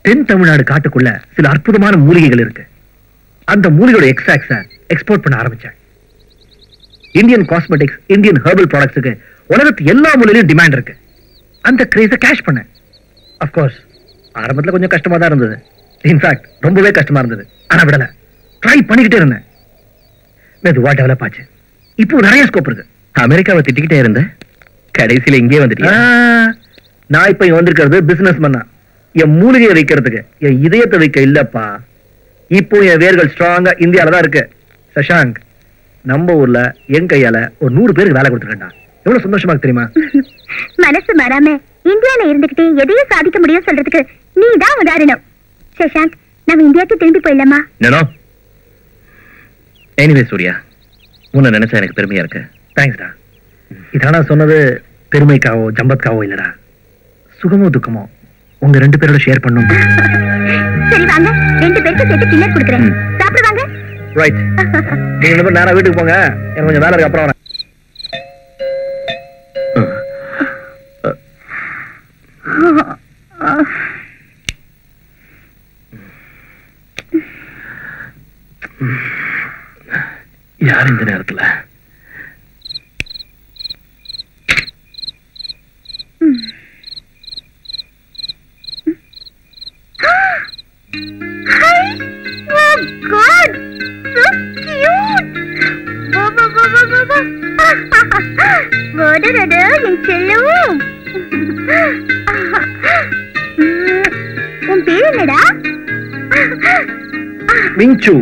தென் தமிழ்நாடு காட்டுக்குள்ள சில அற்புதமான மூலிகைகள் இருக்கு. அந்த மூலிகையோட எக்ஸ்ட்ராக்ட்ஸை எக்ஸ்போர்ட் பண்ண ஆரம்பிச்சேன். இந்தியன் காஸ்மெட்டிக்ஸ், இந்தியன் ஹெர்பல் ப்ராடக்ட்ஸுக்கு உலகத்து எல்லா மூலையிலும் டிமாண்ட் இருக்கு. அந்த கிரேஸை கேஷ் பண்ணேன். அஃப்கோர்ஸ் ஆரம்பத்தில் கொஞ்சம் கஷ்டமா தான் இருந்தது. இன்ஃபேக்ட் ரொம்பவே கஷ்டமா இருந்தது. ஆனா விடல, ட்ரை பண்ணிக்கிட்டே இருந்தேன். மெதுவா டெவலப் ஆச்சு. இப்போ நிறைய ஸ்கோப் இருக்கு. அமெரிக்காவை திட்டிக்கிட்டே இருந்தேன், கடைசியில இங்கே வந்துட்டீங்க. நான் இப்ப இங்க வந்திருக்கிறது பிசினஸ் பண்ணா, என் மூலிகையை வைக்கிறதுக்கு, என் இதயத்தை வைக்க இல்லப்பா. இப்போ என் வேர்கள் ஸ்ட்ராங்கா இந்தியால தான் இருக்கு. சஷாங்க், நம்ம ஊர்ல என் கையால ஒரு 100 பேருக்கு வேலை கொடுத்துருக்கேன்டா. எவ்வளவு சந்தோஷமா தெரியுமா? மனசு மாறாம இந்தியால இருந்துகிட்டு எதையும் சாதிக்க முடியும் சொல்றதுக்கு நீ தான் உதாரணம். சஷாங்க், நம்ம இந்தியாவுக்கு திரும்பி போயிடலாமா? எனிவே சூர்யா, உன்னை நினைச்சா எனக்கு பெருமையா இருக்கு. தேங்க்ஸ்டா. இதானா சொன்னது பெருமைக்காவோ ஜம்பத்காவோ இல்லடா, சுகமோ துக்கமோ உங்க 2 பேரோட ஷேர் பண்ணும். சரி வாங்க, 2 பேருக்கு சேர்த்து டின்னர் கொடுக்குறேன், சாப்பிடுவாங்க. ரைட், நீங்க நேரா வீட்டுக்கு போங்க, எனக்கு கொஞ்சம் வேலை இருக்கு, அப்புறம் வரேன். யார் இந்த நேரத்துல? உன் பேர் என்னடா? மிங்சு.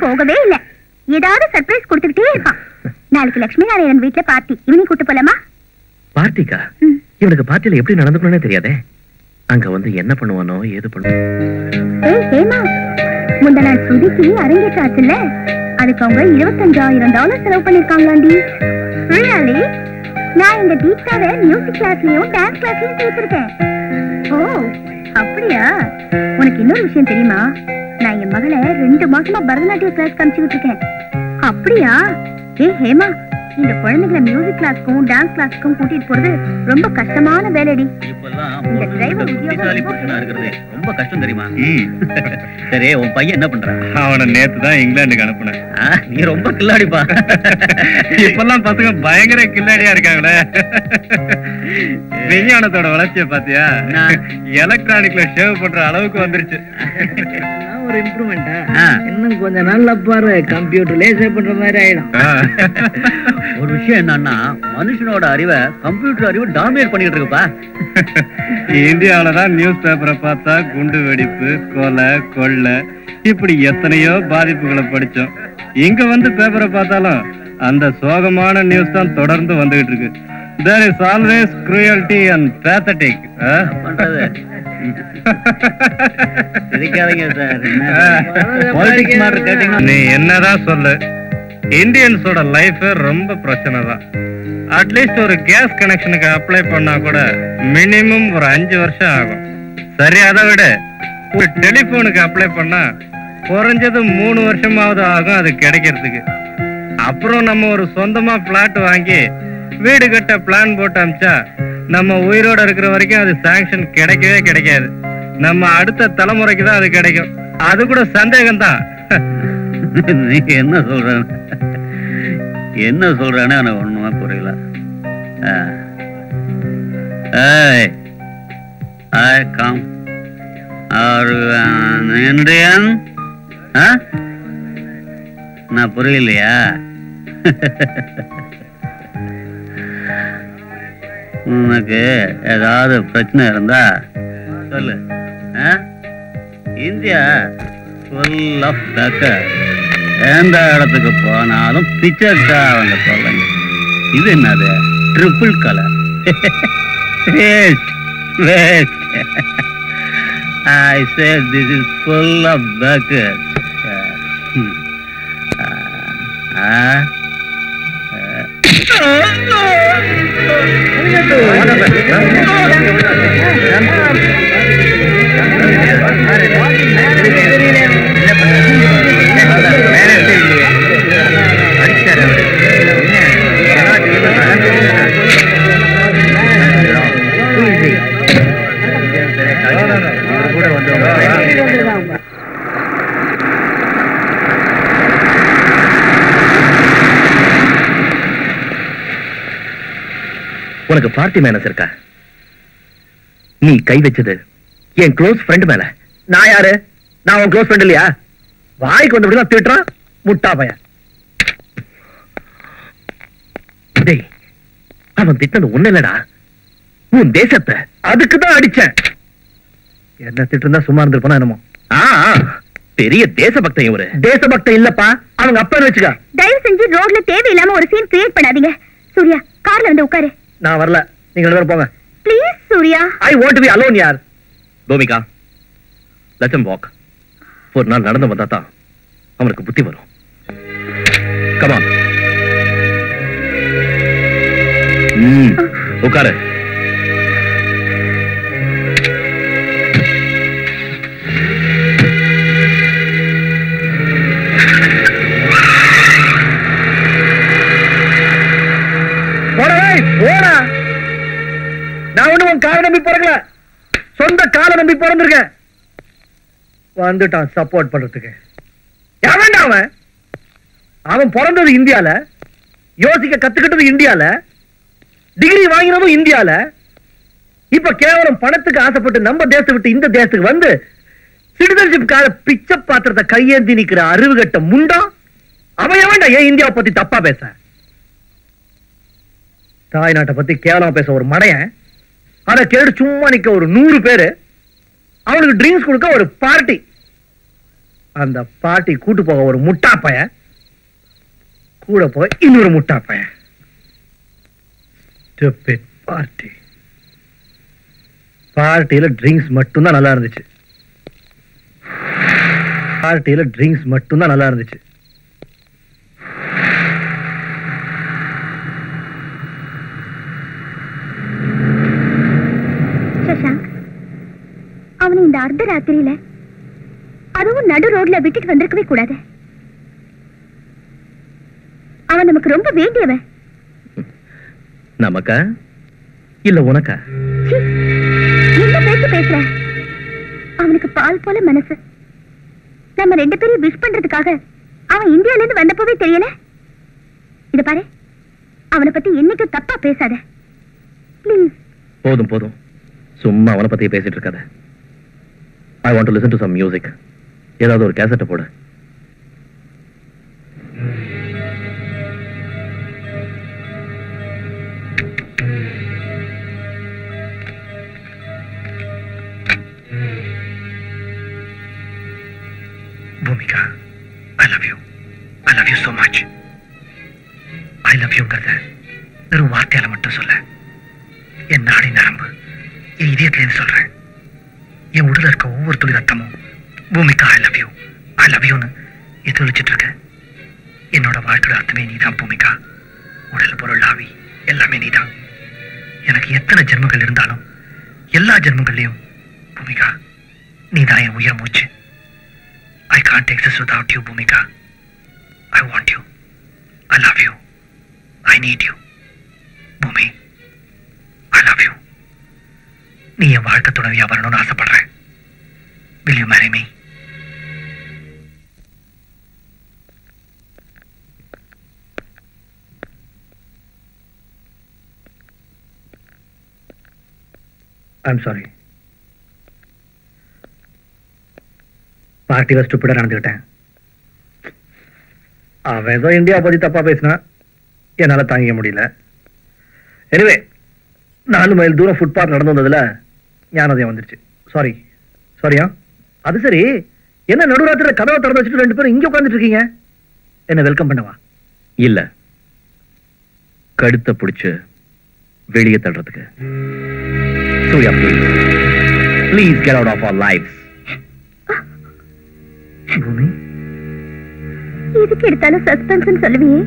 போகவே இல்ல, ஏதாவது சர்ப்ரைஸ் கொடுத்துக்கிட்டே இருப்பான். நாளைக்கு லட்சுமி நாராயணன் வீட்டுல பார்ட்டி, இவனையும் கூட்டு போலாமா? பார்ட்டிக்கா? இவனுக்கு பார்ட்டியில எப்படி நடந்துக்கணும்னே தெரியாதே. அங்க வந்து என்ன பண்ணுவானோ ஏது பண்ணுவானோ. முந்த நாள் சுதிக்கு அரங்கேற்ற ஆச்சுல்ல, அதுக்கு அவங்க $25,000 செலவு பண்ணிருக்காங்களாண்டி. ரியலி? நான் இந்த தீப்தாவை மியூசிக் கிளாஸ்லயும் டான்ஸ் கிளாஸ்லயும் சேர்த்திருக்கேன். ஓ அப்படியா? உனக்கு இன்னொரு விஷயம் தெரியுமா? நான் என் மகளை 2 மாசமா பரதநாட்டிய கிளாஸ் காமிச்சுக்கிட்டு இருக்கேன். அப்படியா? ஹேமா, இந்த குழந்தைகளை மியூசிக் கிளாஸ்க்கும் டான்ஸ் கிளாஸ்க்கும் கூட்டிட்டு போறது ரொம்ப கஷ்டமான வேலைடி. இந்த டிரைவர் ரொம்ப கஷ்டம் தெரியுமா? சரி, உன் பையன் என்ன பண்றான்? அவனை நேத்து தான் இங்கிலாந்துக்கு அனுப்புனேன். நீ ரொம்ப கில்லாடிப்பா. இப்பெல்லாம் பசங்க பயங்கர கில்லாடியா இருக்காங்களே. விஞ்ஞானத்தோட வளர்ச்சியை பாத்தியா? எலக்ட்ரானிக்ல ஷேவ் பண்ற அளவுக்கு வந்துருச்சு. ஒரு இம்ப்ரூவ்மெண்டா? இன்னும் கொஞ்ச நாள்ல பாரு கம்ப்யூட்டர்லயே சேவ் பண்ற மாதிரி ஆயிடும். ஒரு விஷயம் என்னன்னா, மனுஷனோட அறிவை கம்ப்யூட்டர் அறிவு டாமினேட் பண்ணிட்டு இருக்குப்பா. இந்தியாவிலதான் நியூஸ் பேப்பரை பார்த்தா குண்டு வெடிப்பு, கொலை, கொள்ளை, இப்படி எத்தனையோ பாதிப்புகளை படிச்சோம். இங்க வந்து பேப்பரை பார்த்தாலும் அந்த சோகமான நியூஸ் தான் தொடர்ந்து வந்துகிட்டு இருக்கு. There is always cruelty and pathetic. நீ என்னதான் சொல்லு, இந்தியன்ஸோட லைஃப் ரொம்ப பிரச்சனை தான். அட்லீஸ்ட் ஒரு கேஸ் கனெக்ஷனுக்கு அப்ளை பண்ணா கூட மினிமம் ஒரு 5 வருஷம் ஆகும். சரி, அதை விட ஒரு டெலிபோனுக்கு அப்ளை பண்ணா குறைஞ்சது 3 வருஷமாவது ஆகும் அது கிடைக்கிறதுக்கு. அப்புறம் நம்ம ஒரு சொந்தமா பிளாட் வாங்கி வீடு கட்ட பிளான் போட்டு அமிச்சா நம்ம உயிரோட இருக்கிற வரைக்கும் அது சாங்ஷன் கிடைக்கவே கிடைக்காது. நம்ம அடுத்த தலைமுறைக்கு தான் அது கிடைக்கும். அது கூட சந்தேகம் தான். நீ என்ன சொல்றானே எனக்கு ஒண்ணுமே புரியல. I come. Are you an Indian? நான் புரியலையா? உனக்கு ஏதாவது பிரச்சனை இருந்தா சொல்லு. India full of beggars. எந்த இடத்துக்கு போனாலும் பிச்சைக்கா அவங்க சொல்லுங்க. இது என்னது? Triple colour. Waste. I said this is full of beggars. உனக்கு பார்ட்டி மேனஸ் இருக்கா? நீ கை வச்சது என் க்ளோஸ் ஃப்ரெண்ட் மேல. நான் யாரு? நான் உன் க்ளோஸ் ஃப்ரெண்ட் இல்லையா? வாய்க்கு வந்தபடிதான் திட்டுறான் முட்டா பையன். டேய், அவன் திட்டது ஒண்ணு இல்லடா, உன் தேசத்தை. அதுக்குதான் அடிச்சேன். என்ன திட்டு இருந்தா சும்மா இருந்திருப்பானா என்னமோ. பெரிய தேசபக்தன் இவரு. தேசபக்தன் இல்லப்பா, அவங்க அப்பா வச்சுக்கா. தயவு செஞ்சு ரோட்ல தேவையில்லாம ஒரு சீன் கிரியேட் பண்ணாதீங்க. சூர்யா, கார்ல வந்து உட்காரு. நான் வரல, நீங்க ரெண்டு பேரும் போங்க. Please Surya. I want to be alone யார். Bhoomika, let him walk. ஒரு நாள் நடந்து வந்தா தான் அவனுக்கு புத்தி வரும். Come on. உட்காரு. போடா. நான் ஒண்ணு உன் காலை நம்பி பிறக்கல, சொந்த காலை நம்பி பிறந்திருக்கேன். வந்துட்டான் சப்போர்ட் பண்றதுக்கு. அவன் அவன் பிறந்தது இந்தியால, யோசிக்க கத்துக்கிட்டது இந்தியால, டிகிரி வாங்கினதும் இந்தியால. இப்ப கேவலம் பணத்துக்கு ஆசைப்பட்டு நம்ம தேசத்தை விட்டு இந்த தேசத்துக்கு வந்து சிட்டிசன்ஷிப்காக பிச்சை பாத்திரத்தை கையேந்தி நிக்கிற அறிவுகட்ட முண்டா அவன் எவன்டா ஏன் இந்தியாவை பத்தி தப்பா பேச? தாய்நாட்டை பத்தி கேவலமா பேச ஒரு மடையன், அதை கேட்டு சும்மா நிக்க ஒரு 100 பேரு, அவனுக்கு ட்ரிங்க்ஸ் கொடுக்க ஒரு பார்ட்டி, அந்த பார்ட்டி கூட்டு போக ஒரு முட்டா பையன், கூட போக இன்னொரு முட்டா பையன். பார்ட்டி பார்ட்டியில ட்ரிங்க்ஸ் மட்டும்தான் நல்லா இருந்துச்சு. பார்ட்டியில ட்ரிங்க்ஸ் மட்டும்தான் நல்லா இருந்துச்சு. அவனை இந்த அர்த்த ராத்திரியில அதுவும் நடு ரோட்ல விட்டுட்டு வந்திருக்கவே கூடாது. அவன் நமக்கு ரொம்ப வேண்டியவன். நமக்கா இல்ல உனக்கா? என்ன பேச்சு பேசுற? அவனுக்கு பால் போல மனசு. நம்ம 2 பேரையும் விஷ் பண்றதுக்காக அவன் இந்தியால இருந்து வந்தப்பவே தெரியல. இத பாரு, அவனை பத்தி என்னைக்கும் தப்பா பேசாத ப்ளீஸ். போதும் போதும், சும்மா அவனை பத்தி பேசிட்டு இருக்காத. I want to listen to some music. ஏதாவது ஒரு கேசட்டை போடு. Bhumika, I love you. I love you so much. I love youங்கிறத வெறும் வார்த்தையால மட்டும் சொல்ல. என் நாடி நரம்பு, என் இதயத்திலேருந்து சொல்றேன். என் உடல இருக்க ஒவ்வொரு துளி ரத்தமும் Bhumika I love you, I love youன்னு எதிரொலிச்சிட்டு இருக்க. என்னோட வாழ்க்கையோட அர்த்தமே நீதான் பூமிகா. உடல் பொருள் ஆவி எல்லாமே நீதான். எனக்கு எத்தனை ஜென்மங்கள் இருந்தாலும் எல்லா ஜென்மங்கள்லயும் பூமிகா நீதான் என் உயிர் மூச்சு. I can't exist without you, Bhumika. I want you, I love you, I need you. பூமி, I love you. நீ என் வாழ்க்கை துணைவியா வரணும்னு ஆசைப்படுறேன். Will you marry me? I'm sorry. பார்ட்டில ஸ்டூபிடா நடந்துக்கிட்டேன். அவன் ஏதோ இந்தியா பத்தி தப்பா பேசினா என்னால தாங்கிக்க முடியல. எனிவே 4 மைல் தூரம் ஃபுட்பாத் நடந்து வந்ததுல ஞானோதயம் வந்துருச்சு. சாரியா? அது சரி, என்ன நடுராத்திரில கதவை திறந்து வச்சுட்டு 2 பேரும் இங்க உட்கார்ந்துட்டு இருக்கீங்க? என்ன வெல்கம் பண்ணவா? இல்ல, கடுத்த பிடிச்சு வெளியே தள்ளுறதுக்கு. Surya, please get out of our lives. பூமி, இதுக்கு எடுத்தாலும் சஸ்பென்ஸ் சொல்லுவியே,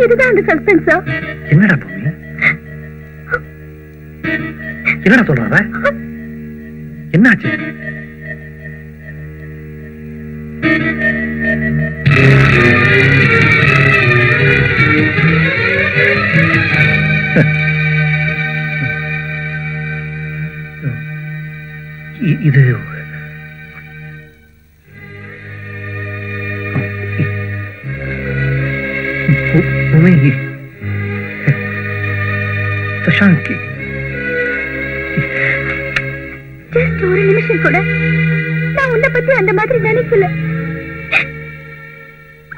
இதுதான் அந்த சஸ்பென்ஸா? என்னடா பூமி, என்னடா சொல்ற? என்னாச்சு? இது பூமி, சஷாங்க், ஜஸ்ட் ஒரு நிமிஷம் கூட நான் உன்னை பத்தி அந்த மாதிரி நினைக்கல.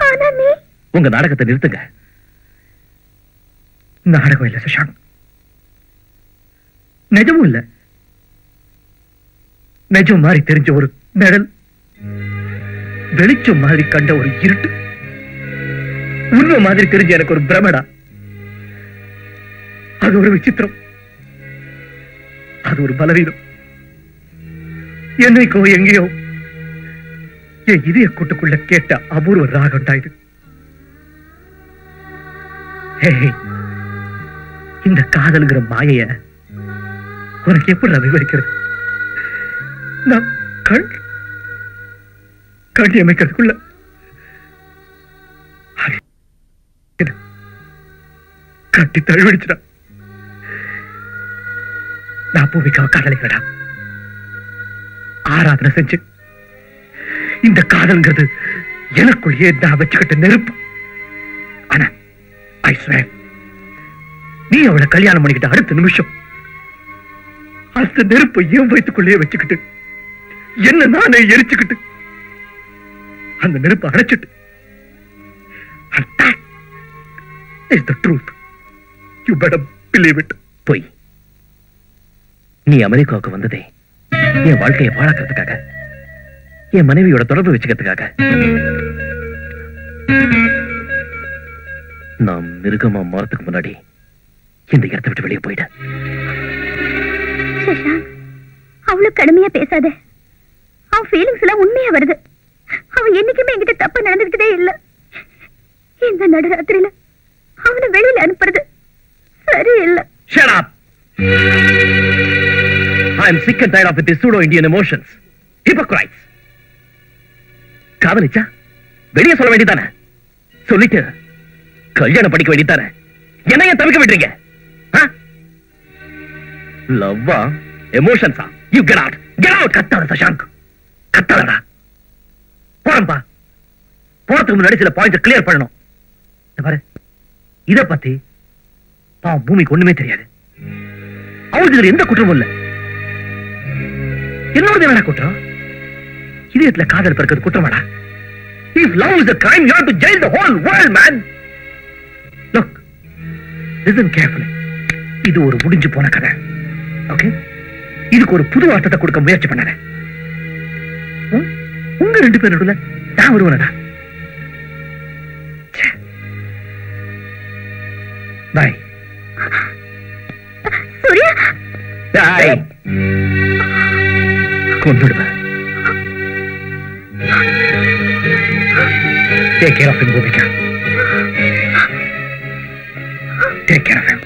ஆனா நீ உங்க நாடகத்தை நிறுத்துங்க. நாடகம் இல்ல சஷாங்க், நிஜமும் இல்ல. நிஜம் மாதிரி தெரிஞ்ச ஒரு நிழல், வெளிச்சம் மாதிரி கண்ட ஒரு இருட்டு, உண்மை மாதிரி தெரிஞ்ச எனக்கு ஒரு பிரமடா. அது ஒரு விசித்திரம், அது ஒரு பலவீனம். என்னைக்கோ எங்கேயோ என் இதய கூட்டுக்குள்ள கேட்ட அபூர்வ ராகம் தான் இது. இந்த காதல்ங்கிற மாயைய உனக்கு எப்படி விவரிக்கிறது? நான் கண்ணி அமைக்கிறதுக்குள்ள கட்டி தழுவிடுச்சுடா. நான் பூமிக்காக காதலிக்கிறடா, ஆராதனை செஞ்சு. இந்த காதல்ங்கிறது எனக்குள்ளேயே நான் வச்சுக்கிட்ட நெருப்பு. ஆனா ஐ ஸ்வேர், நீ அவளை கல்யாணம் பண்ணிக்கிட்ட அடுத்த நிமிஷம் அந்த நெருப்பை ஏன் வயிற்றுக்குள்ளேயே வச்சுக்கிட்டு என்ன நானே எரிச்சுக்கிட்டு அந்த நெருப்பை அணைச்சிட்டு. And that is the truth. You better believe it. போய் நீ அமெரிக்காவுக்கு வந்ததே என் வாழ்க்கையை பாழாக்கிறதுக்காக, என் மனைவியோட தொடர்பு வச்சுக்கிறதுக்காக. நான் மிருகமா மாறதுக்கு முன்னாடி இந்த இடத்தை விட்டு வெளியே போயிட்டேன். சஷாங்க், அவ்வளவு கடுமையா பேசாத. அவன் ஃபீலிங்ஸ் எல்லாம் உண்மையா வருது. அவன் என்னைக்குமே என்கிட்ட தப்பா நடந்துக்கிட்டதே இல்ல. இந்த நடுராத்திரியில அவனை வெளியில அனுப்புறது சரியில்லை. Shut up! I am sick and tired of these pseudo-Indian emotions. Hypocrites! காதலிச்சா வெளியே சொல்ல வேண்டியதானே? சொல்லிட்டு கல்யாணம் படிக்க வேண்டியதானே? என்ன ஏன் தவிக்க விடுறீங்க? லவ்வா, எமோஷன்ஸா? You get out! Get out! கத்தாத சஷாங்க், கத்தாதடா. போறம்பா, போறதுக்கு முன்னாடி சில பாயிண்ட்ஸ் கிளியர் பண்ணணும். பாரு, இத பத்தி பூமிக்கு ஒண்ணுமே தெரியாது. அவளுக்கு இதுல எந்த குற்றமும் இல்ல. என்னோட என்ன குற்றம்? இதயத்துல காதல் பிறக்கிறது குற்றமாடா? If love is a crime, you have to jail the whole world, man. Look, listen carefully. இது ஒரு முடிஞ்சு போன கதை. ஓகே, இதுக்கு ஒரு புது அர்த்தத்தை கொடுக்க முயற்சி பண்ணாத. உங்க 2 பேர் நடுவுல நான் வருவனடா. பை. சூர்யா, டேய், கொன்னுடுவேன். Take care of him, Bhumika. Take care of him.